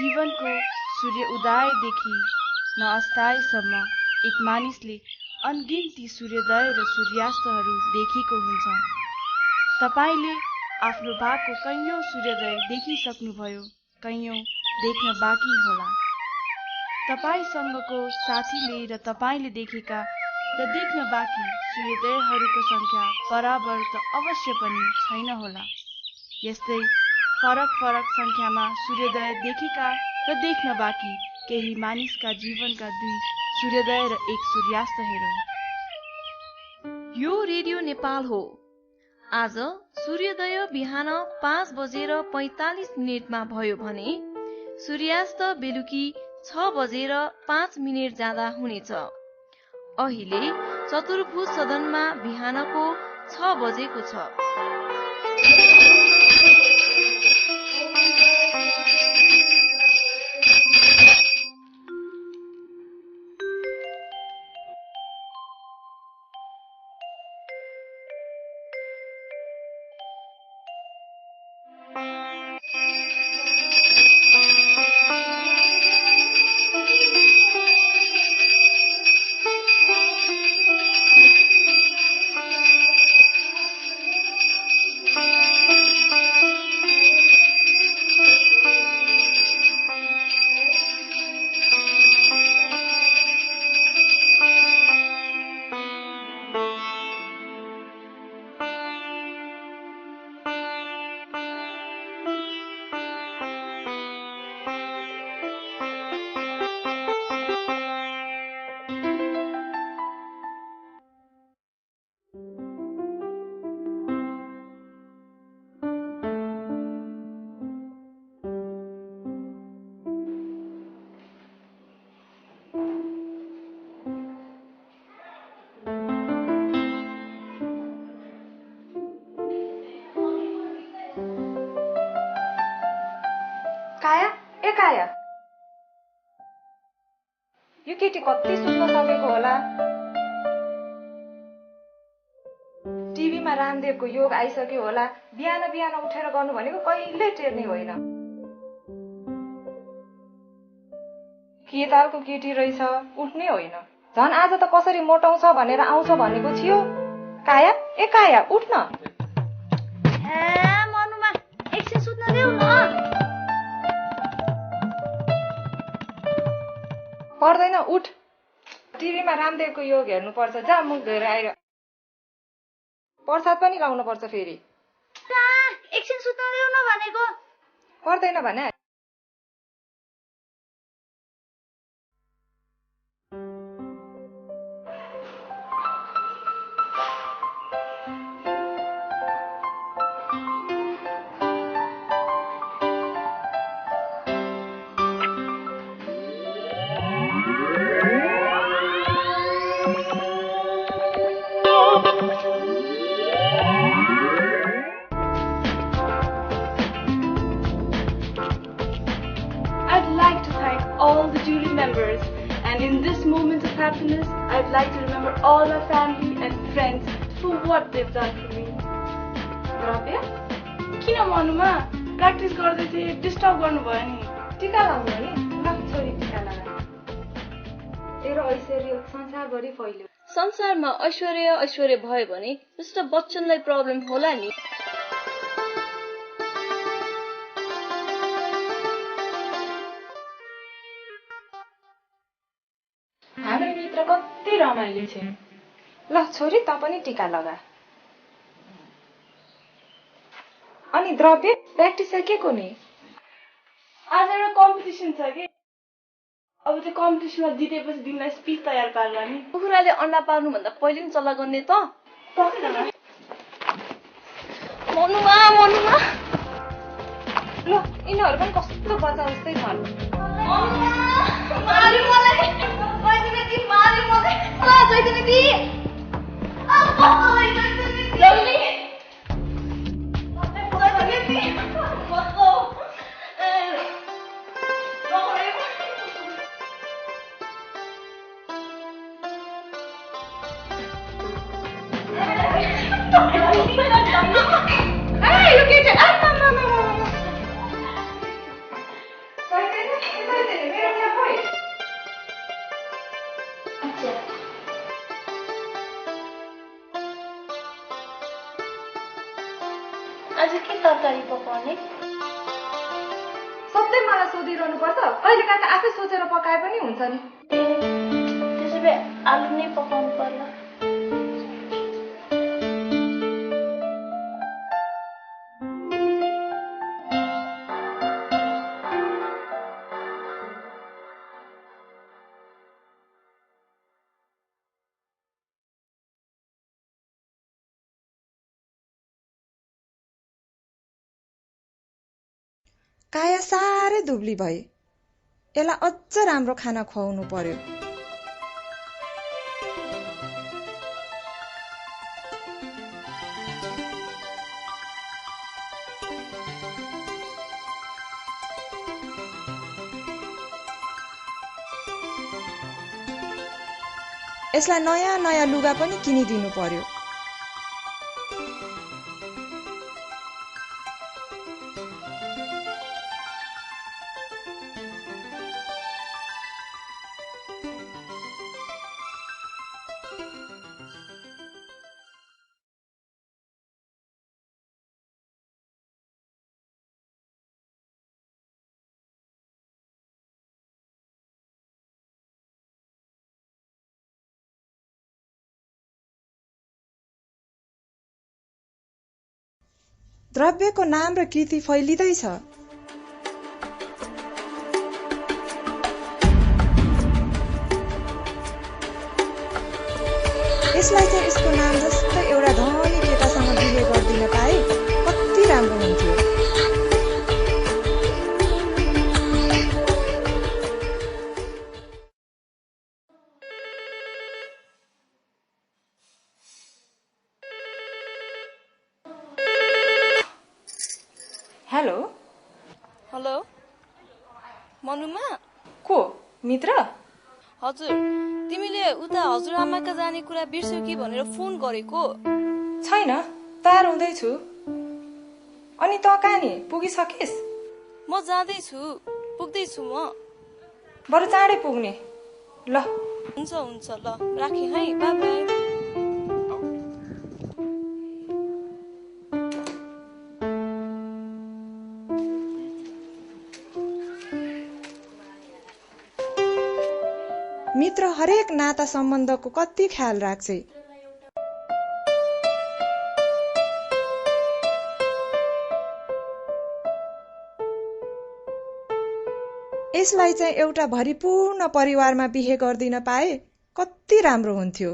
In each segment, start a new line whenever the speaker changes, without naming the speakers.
जीवनको सूर्य उदयदेखि न अस्ताएसम्म एक मानिसले अनगिन्ती सूर्योदय र सूर्यास्तहरू देखेको हुन्छ। तपाईले आफ्नो भागको कैयौं सूर्योदय देखिसक्नुभयो, कैयौं देख्न बाँकी होला। तपाईसँगको साथीले र तपाईले देखेका र देख्न बाँकी सूर्योदयहरूको संख्या बराबर त अवश्य पनि छैन होला। यस्तै फरक फरक संख्यामा सूर्योदय देखेका र देख्न बाँकी केही मानिसका जीवनका 2 सूर्योदय र 1 सूर्यास्त हेरौं।
यो रेडियो नेपाल हो। आज सूर्योदय बिहान 5:45 भयो भने सूर्यास्त बेलुकी 6:05 जाँदा हुनेछ। अहिले चतुर्भुज सदनमा बिहानको 6 बजेको छ।
काया, यो केटी कति सुत्न सकेको होला। टिभीमा रामदेवको योग आइसक्यो होला। बिहान बिहान उठेर गर्नु भनेको कहिल्यै टेर्ने होइन। के तालको केटी रहेछ, उठ्ने होइन। झन् आज त कसरी मोटाउँछ भनेर आउँछ भनेको थियो। काया, ए काया, उठ्न।
मनुमा एकछिन सुत्न देऊ न।
पर्दैन, उठ। टिभीमा रामदेवको योग हेर्नुपर्छ। जा मुख धोएर आएर प्रसाद पनि लाउनु पर्छ फेरि।
एकछिन सुत्न देऊ न भनेको।
पर्दैन भने
all the jury members, and in this moment of happiness I'd like to remember all my family and friends for what they've done for me.
द्रव्य
किन मनुमा प्र्याक्टिस गर्दै थिए, डिस्टर्ब गर्नुभयो नि।
टीका लाउनु नि। ल छोरी टीका लगा। तेरो ऐश्वर्य संसारभरि फैल्यो।
संसारमा ऐश्वर्य भयो भने मिस्टर बच्चनलाई प्रब्लम होला नि।
हाम्रो मित्र कति रमाइलो छ। ल छोरी त पनि टीका लगा। अनि द्रव्य प्र्याक्टिस सकेको नि?
आज एउटा कम्पिटिसन छ कि, अब त्यो कम्पिटिसनमा जितेपछि तिमीलाई स्पिच तयार पार्ला नि।
कुखुराले अन्डा पार्नु भन्दा पहिले नि चल्ला गर्ने त। मनुमा
ल यिनीहरू पनि कस्तो बच्चा जस्तै छन्।
अच्छा आज के तरकारी पकाउने
सधैँ मलाई सोधिरहनु पर्छ कहिले काहीँ आफै सोचेर पकाए पनि हुन्छ नि
त्यसो भए आलु नै पकाउनु पर्ला
काया साह्रै दुब्ली भए यसलाई अझ राम्रो खाना खुवाउनु पर्यो यसलाई नयाँ नयाँ लुगा पनि किनिदिनु पर्यो द्रव्यको नाम र कीर्ति फैलिँदैछ यसलाई चाहिँ यसको नाम जस्तो एउटा धनी केटासँग बिहे गर्दिन पाए कति राम्रो हुन्थ्यो हेलो
हेलो मनुमा
को मित्र
हजुर तिमीले उता हजुरआमाका जाने कुरा बिर्स्यौ कि भनेर फोन गरेको
छैन तयार हुँदैछु अनि त कहाँ नि पुगिसकिस्
म जाँदैछु पुग्दैछु म
बरु चाँडै पुग्ने ल
हुन्छ हुन्छ ल राखेँ है बाई बाई
मित्र हरेक नाता सम्बन्धको कति ख्याल राख्छ यसलाई चाहिँ एउटा भरिपूर्ण परिवारमा बिहे गर्दिन पाए कति राम्रो हुन्थ्यो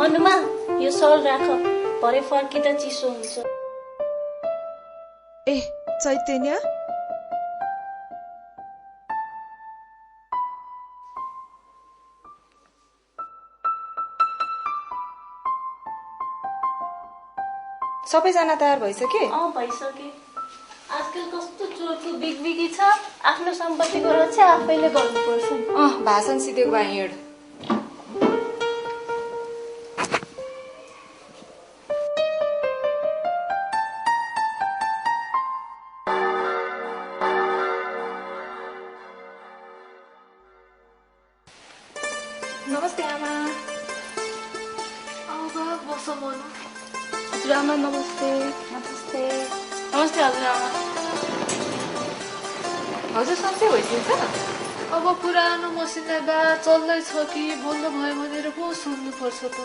मनुमा यो सल राख भरे फर्किँदा चिसो हुन्छ
ए चैतन्य सबैजना तयार भइसके
भइसके आजकल कस्तो चोरको बिगबिगी छ आफ्नो सम्पत्तिको रक्षा आफैले गर्नुपर्छ
भाषण सिधेको भए हिँड नमस्ते आमा
बस मनु
हजुरआमा नमस्ते
नमस्ते
नमस्ते हजुरआमा
हजुर सन्चै भइसकेछ
अब पुरानो मसिनलाई बा चल्दैछ कि बोल्नु भयो भनेर पो सुन्नुपर्छ त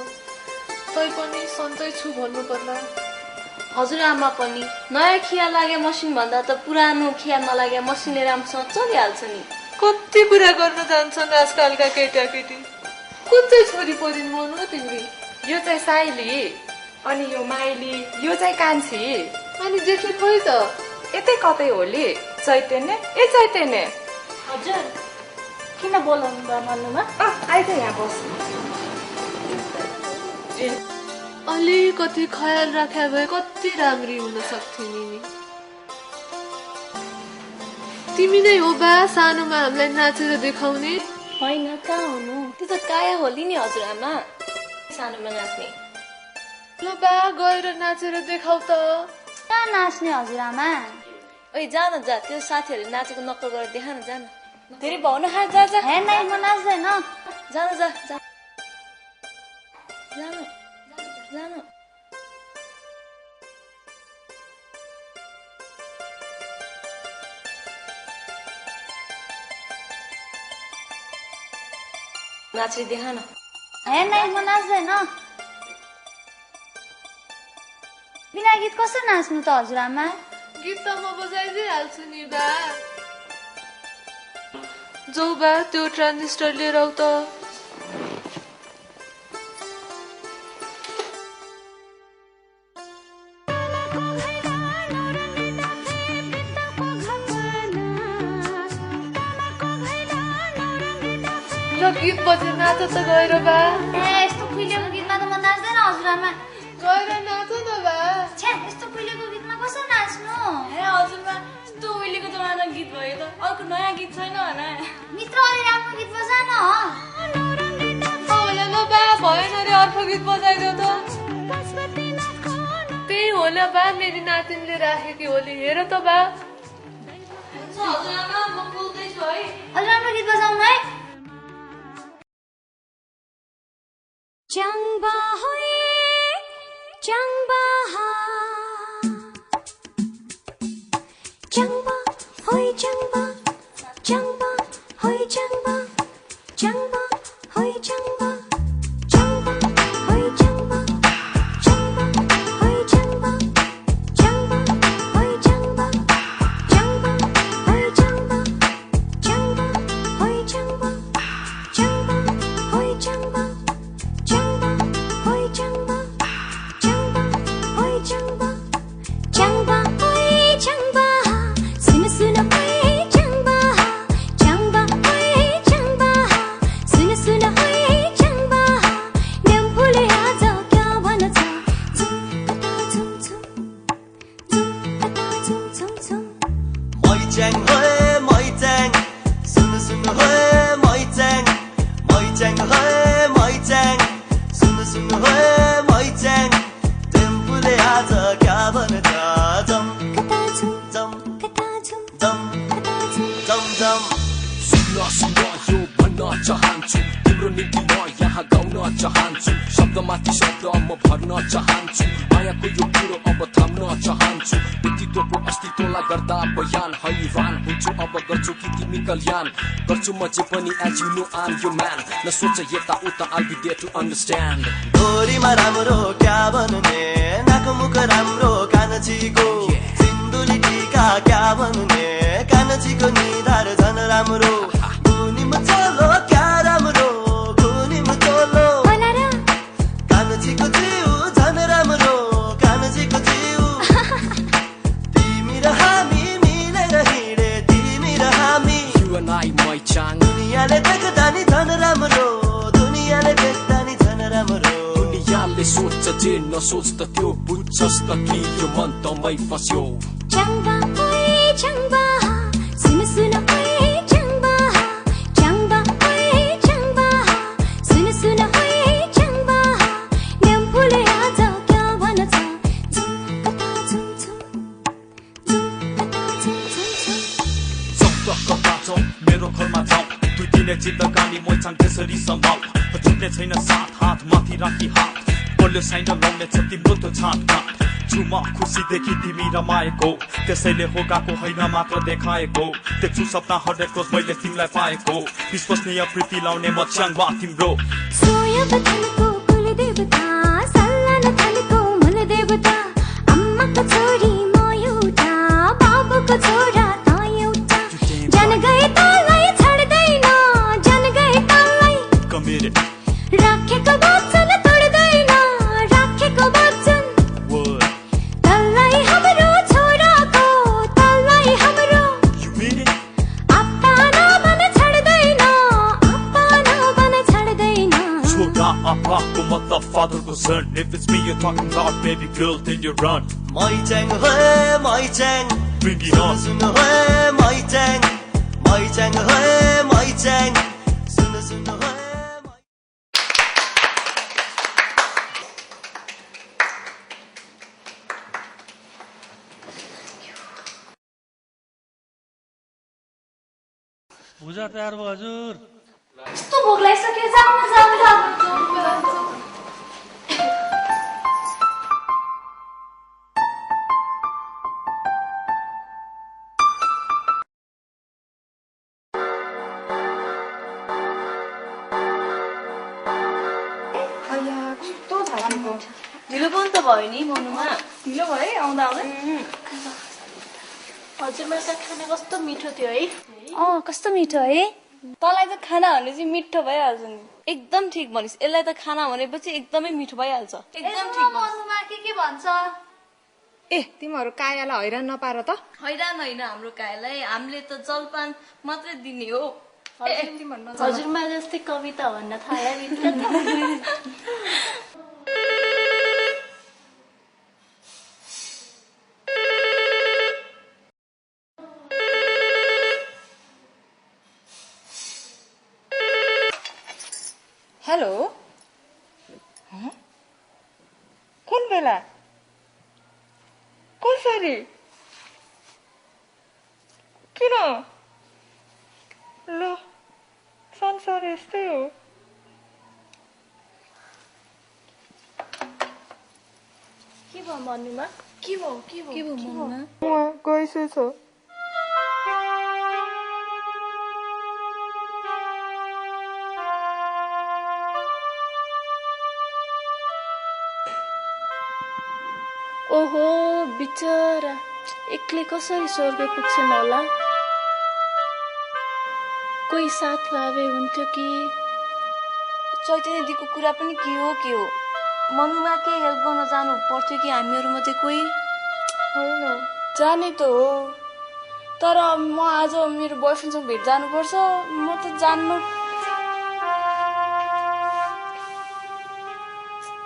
तै पनि सन्चै छु भन्नु पर्ला
हजुरआमा पनि नयाँ खिया लागे मसिन भन्दा त पुरानो खिया नलागे मसिनले राम्रोसँग चलिहाल्छ नि
कति कुरा गर्न जान्छन् आजकलका केटाकेटी कुन चाहिँ छोरी परिन् मनु तिमी
यो चाहिँ साइली अनि यो माइली यो चाहिँ कान्छी
अनि जेठी खोइ त
यतै कतै होली चैतन्य ए चैतन्य
हजुर किन बोलाउनु भयो मनुमा
आइज यहाँ बस
अलिकति ख्याल राखे भए कति राम्री हुन सक्थे नि तिमी नै हो बा सानोमा हामीलाई नाचेर देखाउने
होइन कहाँ हुनु
त्यो त काया होली नि हजुरआमा सानोमा नाच्ने
ल बा गएर नाचेर देखाउ त
कहाँ नाच्ने हजुरआमा
ओइ जा न जा त्यो साथीहरूले नाचेको नक्कल गरेर देखा न जा न धेरै भाउन खा जा जा
हे नाइ म नाच्दैन
जा न जा जा जा न जा न नाचेर देखा न
हे नाइ म नाच्दैन बिना गीत कसरी नाच्नु त हजुरआमा
गीत त म बजाइदिइहाल्छु नि बा जाऊ बा त्यो ट्रान्जिस्टर लिएर आऊ त ल गीत बजेर नाच त गएर बा
ए यस्तो खुइलेको गीतमा त म नाच्दैन हजुरआमा
गएर नाच न बा
छ्या यस्तो खुइलेको गीतमा कसरी नाच्नु
हे हजुरमा यस्तो उहिलेको जमाना गीत भयो त अर्को नयाँ गीत छैन भने
मित्र अलि राम्रो गीत बजा न
होला ल बा भएन रे अर्को गीत बजाइदेऊ त त्यही होला बा मेरी नातिनले राखेकी होली हेर त बा
हजुरआमा म बोल्दैछु है
अलि राम्रो गीत बजाउनु है
Changba hoye, changba ha. Changba hoye, changba, changba hoye, changba, changba hoye, changba, changba hoye, changba, changba hoye, changba, changba hoye, changba, changba hoye, changba, changba hoye, changba, changba hoye, changba. Changba hoy changba sun sun hoy changba changba hoy changba sun sun hoy changba nem phule aaja kya bhana cha zum kata zum zum kata zum zum zum
moi chang hoy moi chang sun sun hoy moi chang hoy moi chang sun sun hoy moi chang nem phule aaja kya bhana cha
kata zum
jam
kata zum
jam
kata zum
jam jam
सुन्न सुन्न यो भन्न चाहन्छु तिम्रो निम्ति म यहाँ गाउन चाहन्छु शब्दमाथि शब्द म भर्न चाहन्छु मायाको यो कुरो अब थाम्न चाहन्छु व्यक्तित्वको अस्तित्वलाई गर्दा बयान हैरान हुन्छु अब गर्छु कि तिमी कल्याण गर्छु म जे पनि एज यु नो आम यो म्यान नसोच यता उता I'll be there to understand
डोरीमा राम्रो क्या भन्ने नाक मुख राम्रो कानचीको सिन्दुली टीका क्या भन्ने कानचीको निधार झन राम्रो गुनीमा चलो क्या राम्रो गुनीमा चलो
Olara
कानचीको जिउ झन राम्रो कानचीको जिउ तिमी र हामी मिलेर हिँडे तिमी र हामी
You and I my chang
दुनियाँले देख्दा नि झन राम्रो दुनियाँले देख्दा नि झन राम्रो
दुनियाँले सोच्छ जे नसोच त त्यो बुझ्छस् त कि यो मन तमै फस्यो
changba hoy changba sun sun hoy changba changba hoy changba sun sun hoy changba nem phule aaja kya bhana cha zum kata zum zum kata zum zum zum
कता जाऊ मेरो घरमा जाऊ दुई दिने जिन्दगानी मै चाङ त्यसरी सम्भाउ छुट्ने छैन साथ हात माथि राखी हात बल्यो साइन लाउने छ तिम्रो त छाट काट छुमा खुसीदेखि तिमी रमाएको त्यसैले हो गएको होइन मात्र देखाएको देख्छु सपना हरेक रोज मैले तिमीलाई पाएको विश्वसनीय प्रीति लाउने म च्याङबा तिम्रो
सोया बथानको कुल देवता सल्लान थालेको मूल देवता अम्माको छोरी म एउटा बाबुको छोरा त एउटा जन गए तलाई छड्दैन जन गए तलाई
कमेरे
राखेको वचन तोड्दैन राखेको वचन तलाई हाम्रो छोराको तलाई हाम्रो
You mean it?
आप्पा नभन छड्दैन आप्पा नभन छड्दैन
छोरा आप्पाको मतलब fatherको son If it's me you're talking about baby girl then you run
moi chang
Bring it on
सुन होय moi chang होय moi chang सुन होय
भुजा तयार भयो हजुर।
कस्तो भोक लागिसक्यो, जाऊ न जाऊ न।
ढिलो पनि त भयो नि मनुमा।
ढिलो भयो है आउँदा आउँदै।
हजुरमाका खाना कस्तो मिठो थियो है।
कस्तो मिठो है। तँलाई त खाना भने चाहिँ मिठो भइहाल्छ नि।
एकदम ठिक भनिस्, यसलाई त खाना भनेपछि एकदमै मिठो भइहाल्छ।
एकदम ठिक मनुमा के भन्छ।
ए तिमीहरू कायालाई हैरान नपार त।
हैरान होइन हाम्रो कायलाई, हामीले त जलपान मात्रै दिने हो।
हजुरमा जस्तै कविता भन्न थाल्यो मित्र त।
हेलो कुन बेला कसरी किन ल संसार यस्तै हो।
के भयो मनुमा, के भयो
मनुमा गइसकेछ।
ओहो बिचरा, एक्लै कसरी स्वर्ग पुग्छन् होला। कोही साथ भए हुन्थ्यो कि।
चैतन्य दिदीको कुरा पनि के हो मनुमा के हेल्प गर्न जानु पर्थ्यो कि हामीहरू मध्ये कोही
होइन जाने त हो, तर म आज मेरो बोयफ्रेन्डसँग भेट जानुपर्छ। म त जान्न।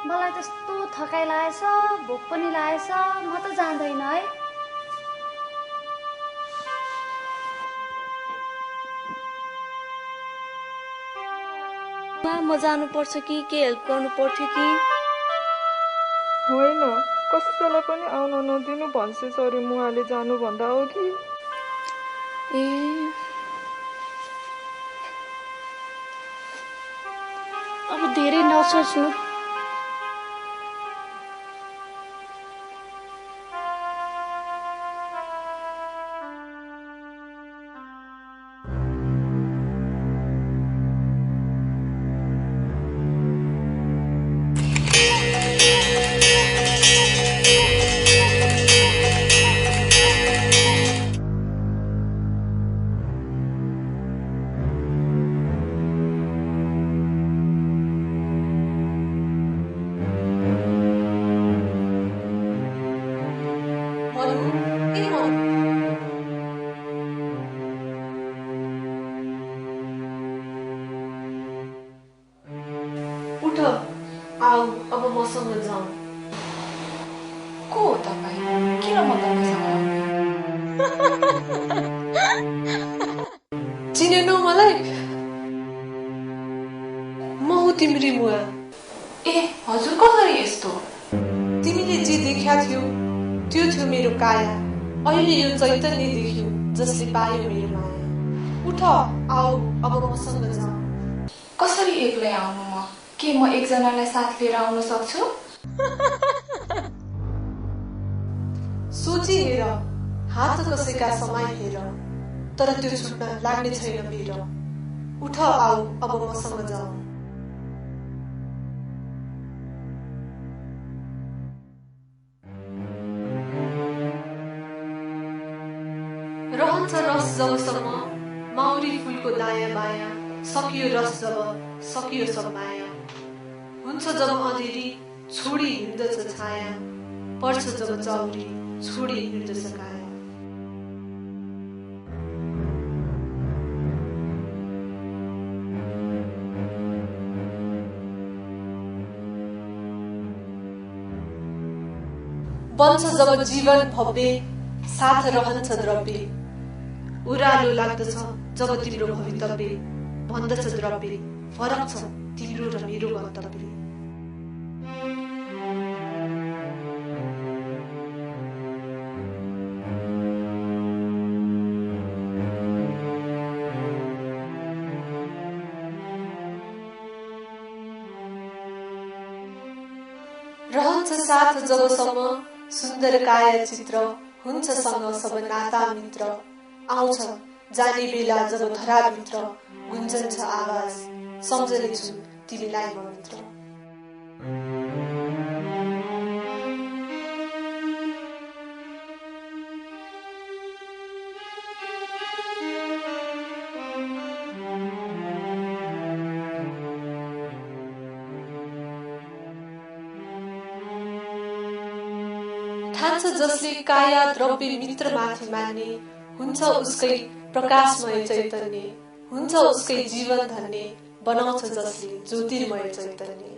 मलाई त्यस्तो थकाइ लागेछ, भोक पनि लागेछ, म त जान्दैन है।
म जानुपर्छ कि के हेल्प गर्नु पर्थ्यो कि।
होइन कसैलाई पनि आउन नदिनु भन्छ सरी मुहाले जानुभन्दा अघि।
ए अब धेरै नसोच्नु।
उठ आऊ, अब मसँग जाऊ।
को हो तपाईँ? किन म तपाईँसँग
चिनेनौ मलाई? म हो तिम्री मुवा।
ए हजुर कसरी यस्तो?
तिमीले जे देखा थियो त्यो थियो मेरो काया। अहिले यो चैतन्य देख्यो जसले पायो मेरो माया। उठ आऊ, अब मसँग जाऊ।
कसरी एक्लै आउनु म? के म एकजनालाई साथ लिएर आउन सक्छु?
सोची हेर, हात कसैका समय हेर, तर त्यो छुट्न लाग्ने छैन मेरो। उठ आऊ, अब मसँग जाऊ। रहन्छ रस जबसम्म माउरी फुलको दायाँ बायाँ, सकियो रस जब सकियो सब माया। हुन्छ जब अँधेरी छोडी हिँड्दछ छाया, पर्छ जब चौरी छोडी हिँड्दछ काया। बन्छ जब जीवन भव्य, साथ रहन्छ द्रव्य। उरालो लाग्दछ जब तिम्रो भवितव्य, भन्दछ द्रव्य फरक छ तिम्रो र मेरो गन्तव्य। साथ जबसम्म सुन्दर काया चित्र हुन्छ सँग सब नाता मित्र आउँछ जाने बेला जब धराभित्र गुन्जन्छ आवाज सम्झनेछु तिमीलाई म मित्र। ठान्छ जसले काया द्रव्य मित्र माथि मान्ने हुन्छ उसकै प्रकाशमय चैतन्य हुन्छ उसकै जीवन धन्य बनाउँछ जसले ज्योतिर्मय चैतन्य।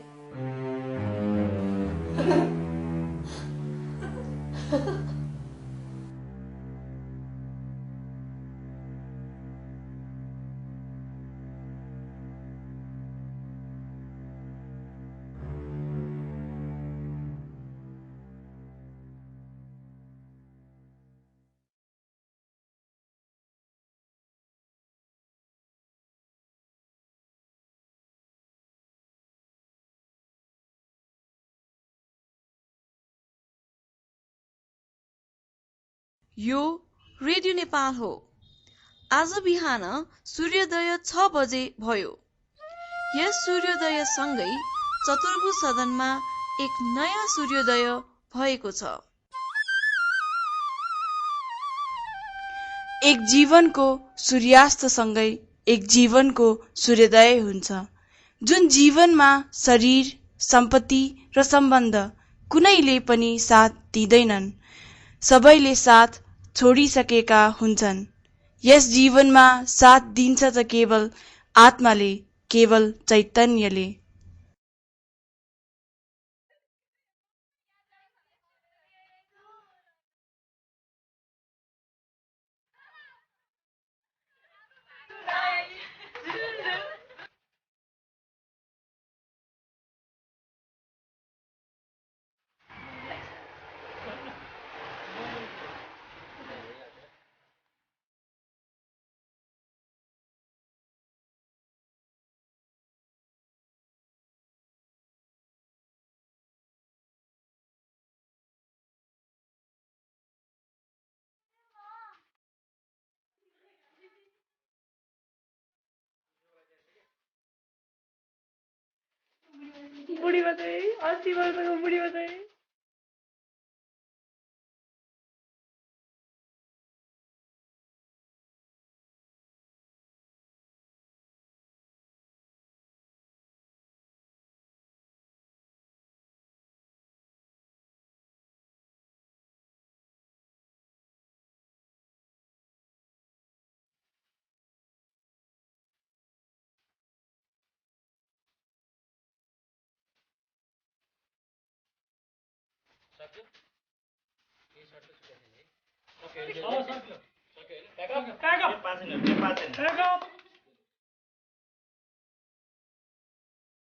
यो रेडियो नेपाल हो। आज बिहान सूर्योदय 6 बजे भयो। यस सूर्योदयसँगै चतुर्भुज सदनमा एक नयाँ सूर्योदय भएको छ।
एक जीवनको सूर्यास्तसँगै एक जीवनको सूर्योदय हुन्छ, जुन जीवनमा शरीर, सम्पत्ति र सम्बन्ध कुनैले पनि साथ दिँदैनन्। सबैले साथ छोडिसकेका हुन्छन्। यस जीवनमा साथ दिन्छ त केवल आत्माले, केवल चैतन्यले।
बुढी बताए 80 वर्षको बुढी बताए।
Okay.